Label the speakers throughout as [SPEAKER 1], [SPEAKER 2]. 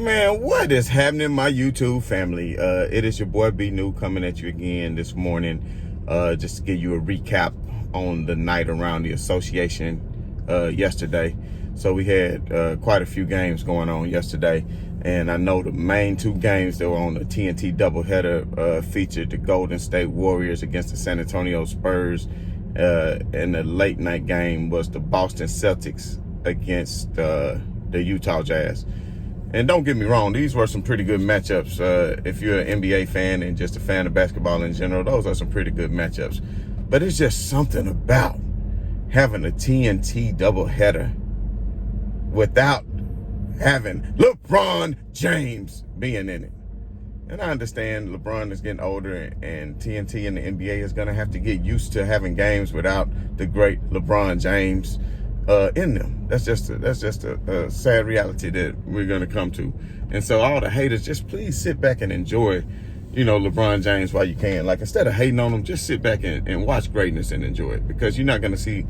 [SPEAKER 1] Man, what is happening, my YouTube family? It is your boy B New coming at you again this morning, just to give you a recap on the night around the association yesterday. So we had quite a few games going on yesterday, and I know the main two games that were on the TNT doubleheader featured the Golden State Warriors against the San Antonio Spurs, and the late night game was the Boston Celtics against the Utah Jazz. And don't get me wrong, these were some pretty good matchups. If you're an NBA fan and just a fan of basketball in general, those are some pretty good matchups. But it's just something about having a TNT doubleheader without having LeBron James being in it. And I understand LeBron is getting older, and TNT and the NBA is going to have to get used to having games without the great LeBron James in them. That's just a sad reality that we're going to come to. And so all the haters, just please sit back and enjoy, LeBron James while you can. Like, instead of hating on him, just sit back and watch greatness and enjoy it, because you're not going to see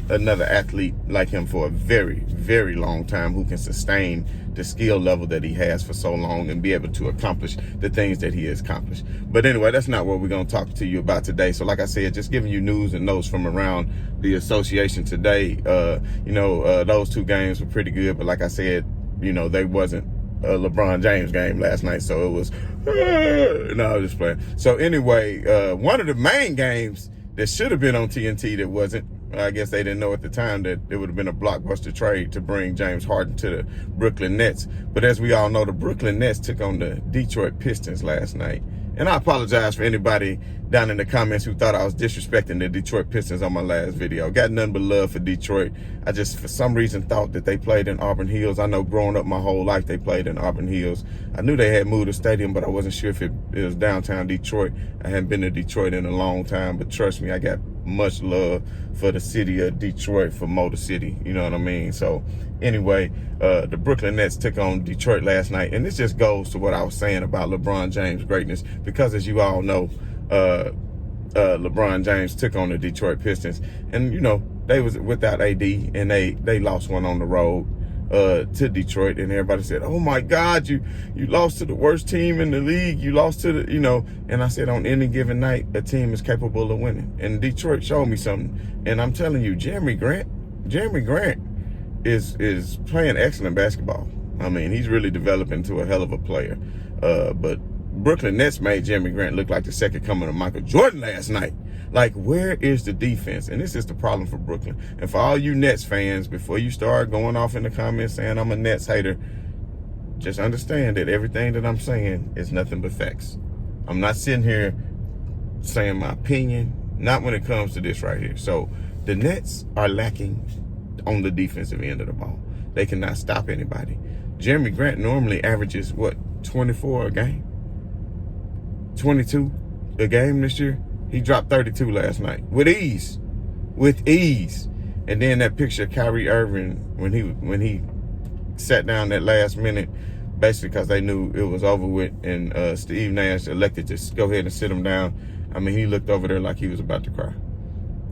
[SPEAKER 1] another athlete like him for a very, very long time who can sustain the skill level that he has for so long and be able to accomplish the things that he has accomplished. But anyway, that's not what we're going to talk to you about today. So like I said, just giving you news and notes from around the association today. Those two games were pretty good, but like I said, they wasn't a LeBron James game last night, so it was no, I'm just playing. So anyway, one of the main games that should have been on TNT that wasn't, I guess they didn't know at the time that it would have been a blockbuster trade to bring James Harden to the Brooklyn Nets. But as we all know, the Brooklyn Nets took on the Detroit Pistons last night. And I apologize for anybody down in the comments who thought I was disrespecting the Detroit Pistons on my last video. Got nothing but love for Detroit. I just, for some reason, thought that they played in Auburn Hills. I know growing up my whole life they played in Auburn Hills. I knew they had moved the stadium, but I wasn't sure if it was downtown Detroit. I hadn't been to Detroit in a long time, but trust me, I got much love for the city of Detroit, for Motor City, you know what I mean? So anyway, the Brooklyn Nets took on Detroit last night, and this just goes to what I was saying about LeBron James' greatness, because as you all know, LeBron James took on the Detroit Pistons, and they was without AD, and they lost one on the road to Detroit, and everybody said, "Oh my God, you lost to the worst team in the league. You lost to the, And I said, on any given night, a team is capable of winning, and Detroit showed me something. And I'm telling you, Jeremy Grant is playing excellent basketball. I mean, he's really developing to a hell of a player. But Brooklyn Nets made Jeremy Grant look like the second coming of Michael Jordan last night. Like, where is the defense? And this is the problem for Brooklyn. And for all you Nets fans, before you start going off in the comments saying I'm a Nets hater, just understand that everything that I'm saying is nothing but facts. I'm not sitting here saying my opinion, not when it comes to this right here. So the Nets are lacking on the defensive end of the ball. They cannot stop anybody. Jeremy Grant normally averages, 24 a game? 22 a game this year? He dropped 32 last night with ease. And then that picture of Kyrie Irving when he sat down that last minute, basically because they knew it was over with, and Steve Nash elected to go ahead and sit him down. I mean, he looked over there like he was about to cry.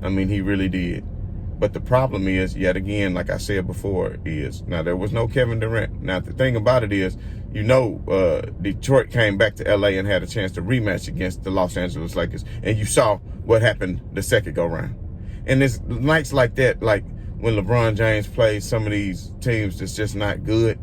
[SPEAKER 1] I mean, he really did. But the problem is, yet again, like I said before, is now there was no Kevin Durant. Now, the thing about it is, Detroit came back to LA and had a chance to rematch against the Los Angeles Lakers. And you saw what happened the second go round. And it's nights like that, like when LeBron James plays some of these teams that's just not good,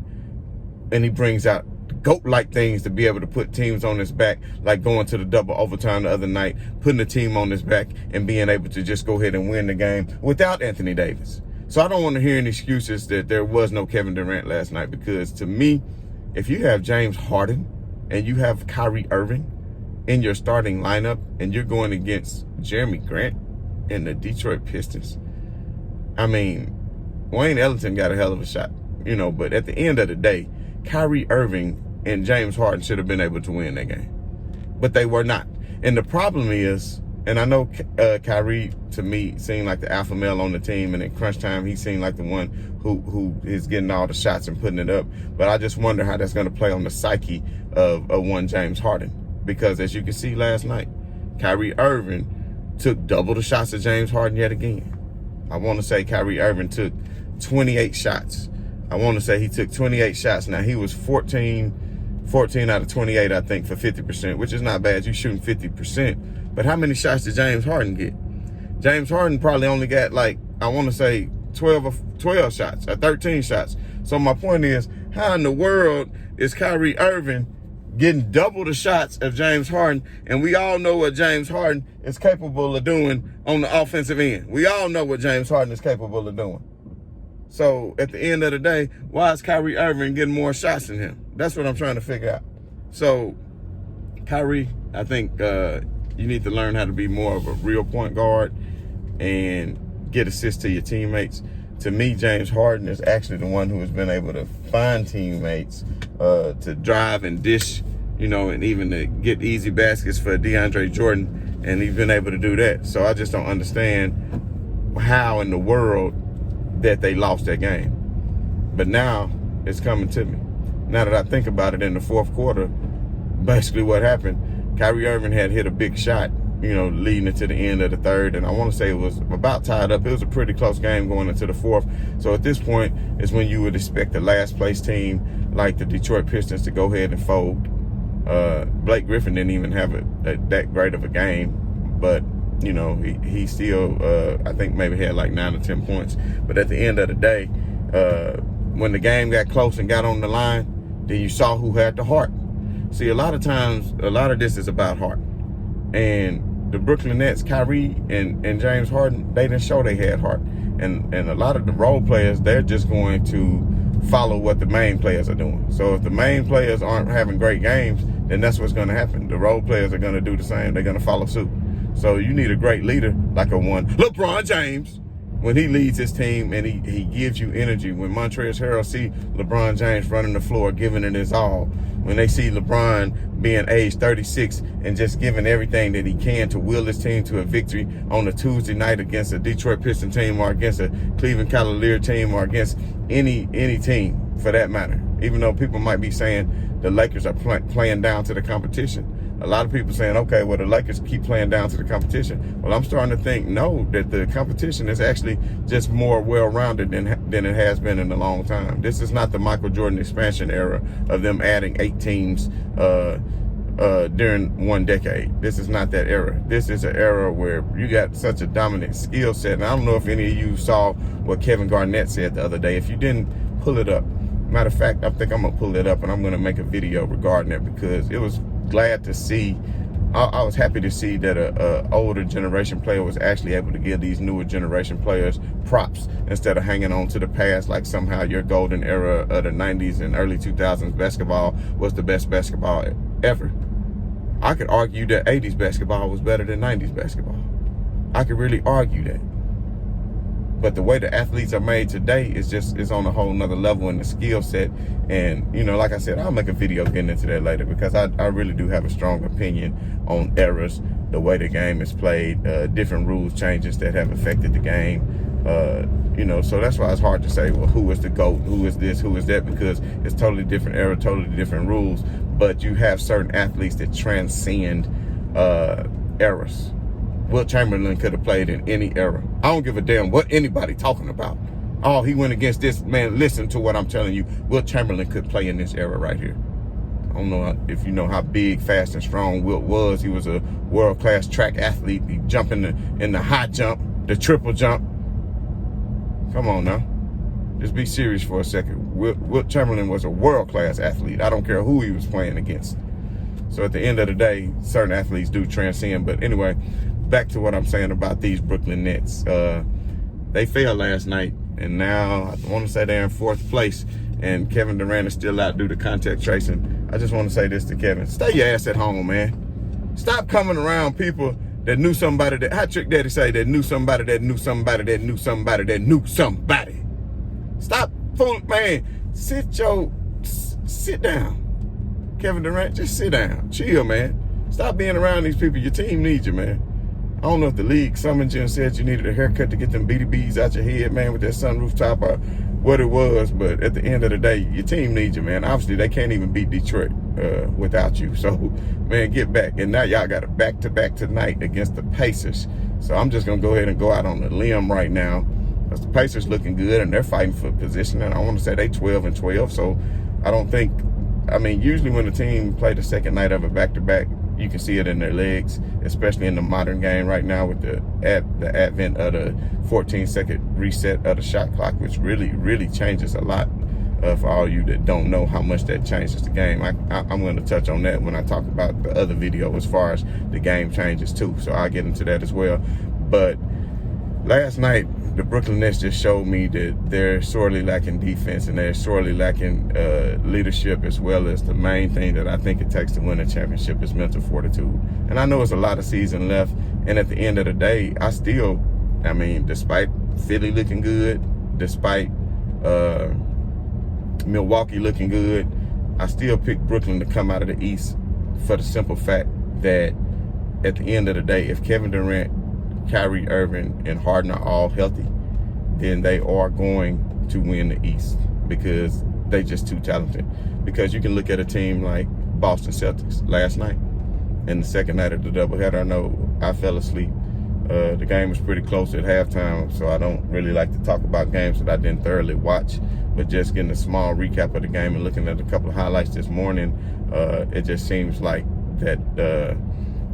[SPEAKER 1] and he brings out GOAT-like things to be able to put teams on his back, like going to the double overtime the other night, putting the team on his back and being able to just go ahead and win the game without Anthony Davis. So I don't want to hear any excuses that there was no Kevin Durant last night, because to me, if you have James Harden and you have Kyrie Irving in your starting lineup and you're going against Jeremy Grant and the Detroit Pistons, I mean, Wayne Ellington got a hell of a shot, but at the end of the day, Kyrie Irving and James Harden should have been able to win that game, but they were not. And the problem is, and I know Kyrie, to me, seemed like the alpha male on the team, and in crunch time, he seemed like the one who is getting all the shots and putting it up. But I just wonder how that's going to play on the psyche of one James Harden, because as you can see last night, Kyrie Irving took double the shots of James Harden yet again. I want to say Kyrie Irving took 28 shots. I want to say he took 28 shots. Now, he was 14 out of 28, I think, for 50%, which is not bad. You're shooting 50%. But how many shots did James Harden get? James Harden probably only got, like, I want to say 12 shots or 13 shots. So my point is, how in the world is Kyrie Irving getting double the shots of James Harden? And we all know what James Harden is capable of doing on the offensive end. We all know what James Harden is capable of doing. So at the end of the day, why is Kyrie Irving getting more shots than him? That's what I'm trying to figure out. So Kyrie, I think you need to learn how to be more of a real point guard and get assists to your teammates. To me, James Harden is actually the one who has been able to find teammates to drive and dish, and even to get easy baskets for DeAndre Jordan, and he's been able to do that. So I just don't understand how in the world that they lost that game. But now it's coming to me. Now that I think about it, in the fourth quarter, basically what happened, Kyrie Irving had hit a big shot, leading into the end of the third. And I want to say it was about tied up. It was a pretty close game going into the fourth. So at this point is when you would expect the last place team like the Detroit Pistons to go ahead and fold. Blake Griffin didn't even have that great of a game, but he still, I think maybe had like 9 or 10 points. But at the end of the day, when the game got close and got on the line, then you saw who had the heart. See, a lot of times, a lot of this is about heart. And the Brooklyn Nets, Kyrie and James Harden, they didn't show they had heart. And a lot of the role players, they're just going to follow what the main players are doing. So if the main players aren't having great games, then that's what's going to happen. The role players are going to do the same. They're going to follow suit. So you need a great leader like LeBron James, when he leads his team and he gives you energy. When Montrezl Harrell see LeBron James running the floor, giving it his all. When they see LeBron being age 36 and just giving everything that he can to will his team to a victory on a Tuesday night against a Detroit Pistons team or against a Cleveland Cavalier team or against any team for that matter. Even though people might be saying the Lakers are playing down to the competition. A lot of people saying, okay, well, the Lakers keep playing down to the competition. Well, I'm starting to think, no, that the competition is actually just more well-rounded than it has been in a long time. This is not the Michael Jordan expansion era of them adding 8 teams during one decade. This is not that era. This is an era where you got such a dominant skill set. And I don't know if any of you saw what Kevin Garnett said the other day. If you didn't, pull it up. Matter of fact, I think I'm going to pull it up and I'm going to make a video regarding it, because it was glad to see, I was happy to see that a older generation player was actually able to give these newer generation players props instead of hanging on to the past like somehow your golden era of the 90s and early 2000s basketball was the best basketball ever. I could argue that 80s basketball was better than 90s basketball. I could really argue that. But the way the athletes are made today is on a whole nother level in the skill set. And, like I said, I'll make a video getting into that later, because I really do have a strong opinion on eras, the way the game is played, different rules changes that have affected the game. So that's why it's hard to say, well, who is the GOAT, who is this, who is that, because it's totally different era, totally different rules. But you have certain athletes that transcend eras. Wilt Chamberlain could have played in any era. I don't give a damn what anybody talking about. Oh, he went against this. Man, listen to what I'm telling you. Wilt Chamberlain could play in this era right here. I don't know if you know how big, fast, and strong Wilt was. He was a world-class track athlete. He jumped in the high jump, the triple jump. Come on now. Just be serious for a second. Wilt Chamberlain was a world-class athlete. I don't care who he was playing against. So at the end of the day, certain athletes do transcend. But anyway, back to what I'm saying about these Brooklyn Nets. They failed last night, and now I want to say they're in 4th place, and Kevin Durant is still out due to contact tracing. I just want to say this to Kevin. Stay your ass at home, man. Stop coming around people that knew somebody that, how Trick Daddy say, that knew somebody that knew somebody that knew somebody that knew somebody. Stop fooling, man. Sit down. Kevin Durant, just sit down. Chill, man. Stop being around these people. Your team needs you, man. I don't know if the league summoned you and said you needed a haircut to get them BDBs out your head, man, with that sunroof top or what it was. But at the end of the day, your team needs you, man. Obviously, they can't even beat Detroit without you. So, man, get back. And now y'all got a back-to-back tonight against the Pacers. So I'm just going to go ahead and go out on a limb right now The Pacers looking good, and they're fighting for position. And I want to say they 12-12. So I don't think. I mean, usually when a team play the second night of a back-to-back, you can see it in their legs, especially in the modern game right now with the advent of the 14-second reset of the shot clock, which really changes a lot. For all you that don't know how much that changes the game, I'm going to touch on that when I talk about the other video as far as the game changes too. So I'll get into that as well. But last night, the Brooklyn Nets just showed me that they're sorely lacking defense, and they're sorely lacking leadership, as well as the main thing that I think it takes to win a championship is mental fortitude. And I know it's a lot of season left, and at the end of the day, I mean, despite Philly looking good, despite Milwaukee looking good, I still pick Brooklyn to come out of the East for the simple fact that at the end of the day, if Kevin Durant, Kyrie Irving, and Harden are all healthy, then they are going to win the East because they just too talented. Because you can look at a team like Boston Celtics last night in the second night of the doubleheader. I know I fell asleep. The game was pretty close at halftime, so I don't really like to talk about games that I didn't thoroughly watch. But just getting a small recap of the game and looking at a couple of highlights this morning, it just seems like that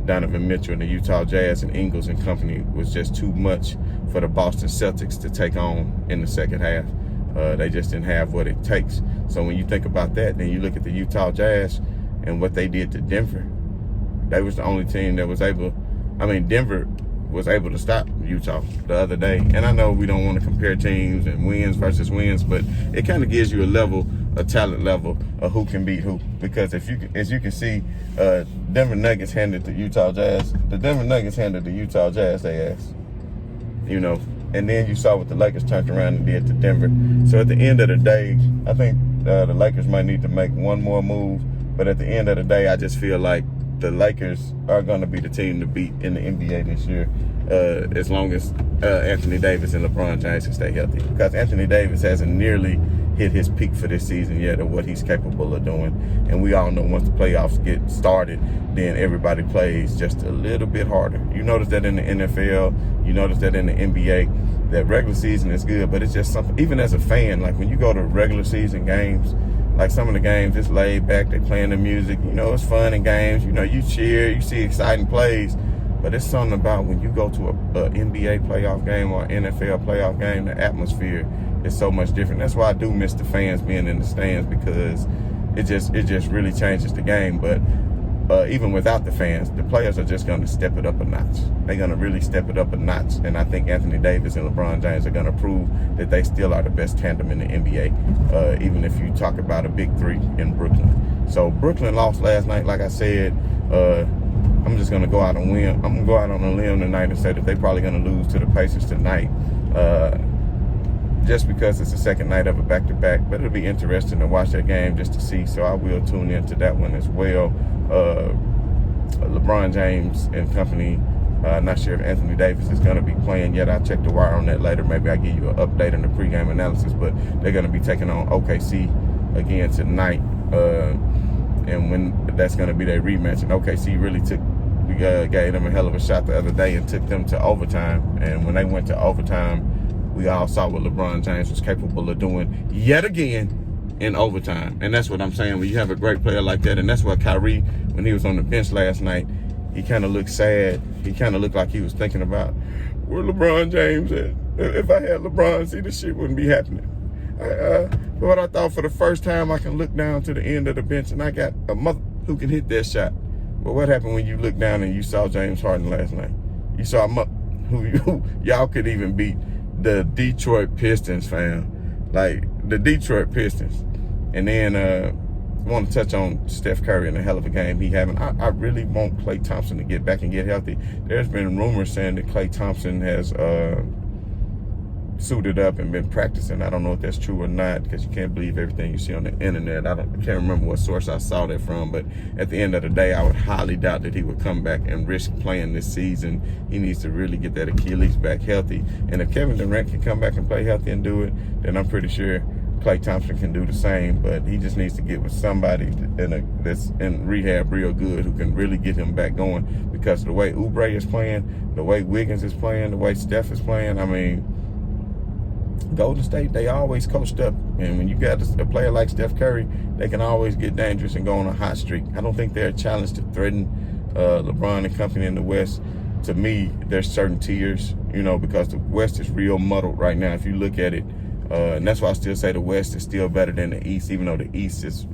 [SPEAKER 1] Donovan Mitchell and the Utah Jazz and Ingles and company was just too much for the Boston Celtics to take on in the second half. They just didn't have what it takes. So when you think about that, then you look at the Utah Jazz and what they did to Denver. They was the only team that was able, Denver was able to stop Utah the other day. And I know we don't want to compare teams and wins versus wins, but it kind of gives you a talent level of who can beat who. Because as you can see, Denver Nuggets handed the Utah Jazz. The Denver Nuggets handed the Utah Jazz their ass. And then you saw what the Lakers turned around and did to Denver. So at the end of the day, I think the Lakers might need to make one more move. But at the end of the day, I just feel like the Lakers are going to be the team to beat in the NBA this year, as long as Anthony Davis and LeBron James can stay healthy. Because Anthony Davis hasn't nearly hit his peak for this season yet of what he's capable of doing. And we all know once the playoffs get started, then everybody plays just a little bit harder. You notice that in the NFL, you notice that in the NBA, that regular season is good, but it's just something, even as a fan, like when you go to regular season games, like some of the games, it's laid back, they playing the music, it's fun in games, you cheer, you see exciting plays, but it's something about when you go to a NBA playoff game or NFL playoff game, the atmosphere is so much different. That's why I do miss the fans being in the stands, because it just really changes the game. But even without the fans, the players are just going to step it up a notch. They're going to really step it up a notch. And I think Anthony Davis and LeBron James are going to prove that they still are the best tandem in the NBA, even if you talk about a big three in Brooklyn. So Brooklyn lost last night, like I said. I'm just going to go out and win. I'm going to go out on a limb tonight and say that they're probably going to lose to the Pacers tonight, just because it's the second night of a back-to-back. But it'll be interesting to watch that game just to see. So I will tune into that one as well. LeBron James and company, not sure if Anthony Davis is going to be playing yet. I'll check the wire on that later. Maybe I'll give you an update on the pregame analysis. But they're going to be taking on OKC again tonight. And when that's going to be their rematch. And OKC really gave them a hell of a shot the other day and took them to overtime. And when they went to overtime, we all saw what LeBron James was capable of doing yet again in overtime. And that's what I'm saying. When you have a great player like that, and that's what Kyrie, when he was on the bench last night, he kind of looked sad. He kind of looked like he was thinking about where LeBron James at. If I had LeBron, see, this shit wouldn't be happening. But I thought for the first time I can look down to the end of the bench and I got a mother who can hit that shot. But what happened when you look down and you saw James Harden last night? You saw who y'all could even beat the Detroit Pistons, fam. Like the Detroit Pistons. And then I want to touch on Steph Curry and the hell of a game he having. I really want Klay Thompson to get back and get healthy. There's been rumors saying that Klay Thompson has suited up and been practicing. I don't know if that's true or not, because you can't believe everything you see on the internet. I can't remember what source I saw that from, but at the end of the day, I would highly doubt that he would come back and risk playing this season. He needs to really get that Achilles back healthy. And if Kevin Durant can come back and play healthy and do it, then I'm pretty sure Klay Thompson can do the same. But he just needs to get with somebody that's in rehab real good who can really get him back going, because the way Oubre is playing, the way Wiggins is playing, the way Steph is playing, Golden State, they always coached up. And when you got a player like Steph Curry, they can always get dangerous and go on a hot streak. I don't think they're a challenge to threaten LeBron and company in the West. To me, there's certain tiers, because the West is real muddled right now. If you look at it, and that's why I still say the West is still better than the East, even though the East is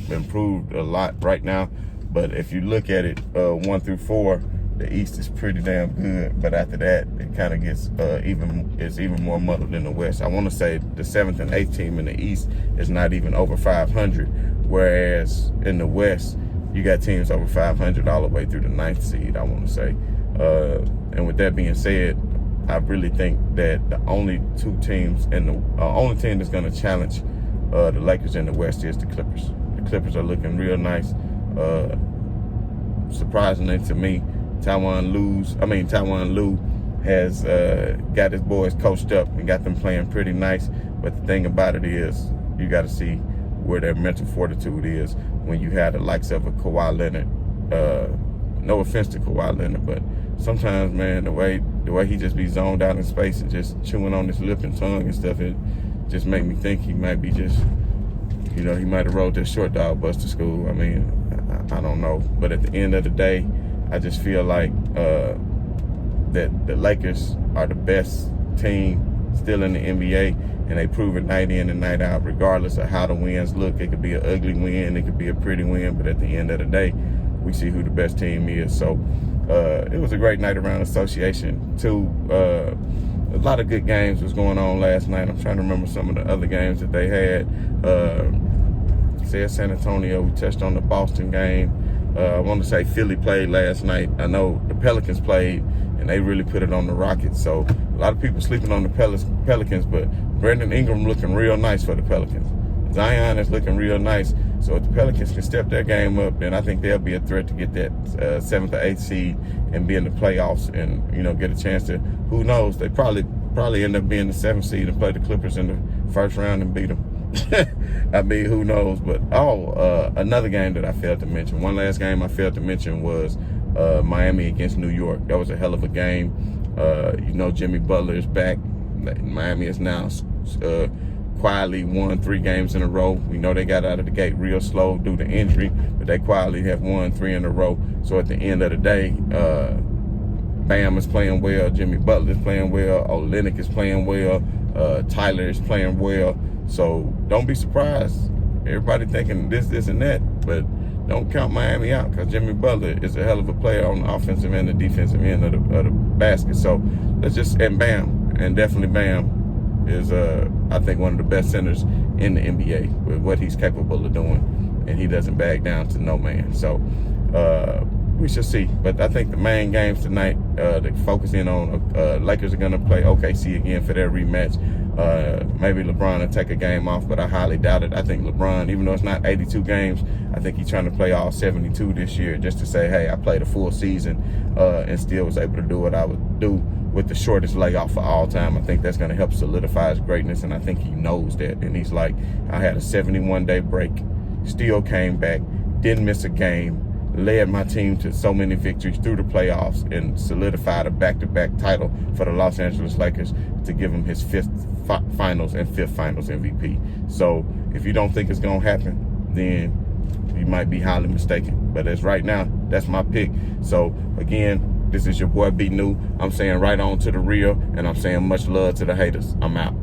[SPEAKER 1] improved a lot right now. But if you look at it, 1 through 4, the East is pretty damn good. But after that, it kind of gets even more muddled than the West. I want to say the 7th and 8th team in the East is not even over 500, whereas in the West, you got teams over 500 all the way through the 9th seed, I want to say. And with that being said, I really think that the only two teams and the only team that's going to challenge the Lakers in the West is the Clippers. The Clippers are looking real nice. Surprisingly to me, Tyronn Lue has got his boys coached up and got them playing pretty nice. But the thing about it is, you got to see where their mental fortitude is when you have the likes of a Kawhi Leonard. No offense to Kawhi Leonard, but sometimes, man, the way he just be zoned out in space and just chewing on his lip and tongue and stuff, it just make me think he might be just, he might have rode this short dog bus to school. I mean, I don't know. But at the end of the day, I just feel like that the Lakers are the best team still in the NBA, and they prove it night in and night out, regardless of how the wins look. It could be an ugly win, it could be a pretty win, but at the end of the day, we see who the best team is. So it was a great night around association too. A lot of good games was going on last night. I'm trying to remember some of the other games that they had. Said San Antonio, we touched on the Boston game. I want to say Philly played last night. I know the Pelicans played, and they really put it on the Rockets. So a lot of people sleeping on the Pelicans, but Brandon Ingram looking real nice for the Pelicans. Zion is looking real nice. So if the Pelicans can step their game up, then I think they'll be a threat to get that 7th or 8th seed and be in the playoffs and, get a chance to, who knows, they probably end up being the 7th seed and play the Clippers in the first round and beat them. I mean, who knows? But, another game that I failed to mention. One last game I failed to mention was Miami against New York. That was a hell of a game. Jimmy Butler is back. Miami is now quietly won 3 games in a row. We know they got out of the gate real slow due to injury, but they quietly have won 3 in a row. So at the end of the day, Bam is playing well, Jimmy Butler is playing well, Olynyk is playing well, Tyler is playing well. So don't be surprised. Everybody thinking this, and that, but don't count Miami out, because Jimmy Butler is a hell of a player on the offensive and the defensive end of the basket. So and Bam, and definitely Bam is, I think, one of the best centers in the NBA with what he's capable of doing, and he doesn't back down to no man. So we shall see. But I think the main games tonight, they focus in on Lakers are going to play OKC again for their rematch. Maybe LeBron will take a game off, but I highly doubt it. I think LeBron, even though it's not 82 games, I think he's trying to play all 72 this year just to say, hey, I played a full season and still was able to do what I would do with the shortest layoff of all time. I think that's going to help solidify his greatness, and I think he knows that. And he's like, I had a 71-day break, still came back, didn't miss a game, led my team to so many victories through the playoffs, and solidified a back-to-back title for the Los Angeles Lakers to give him his 5th finals and 5th finals MVP. So if you don't think it's going to happen, then you might be highly mistaken. But as right now, that's my pick. So again, this is your boy B New. I'm saying right on to the real, and I'm saying much love to the haters. I'm out.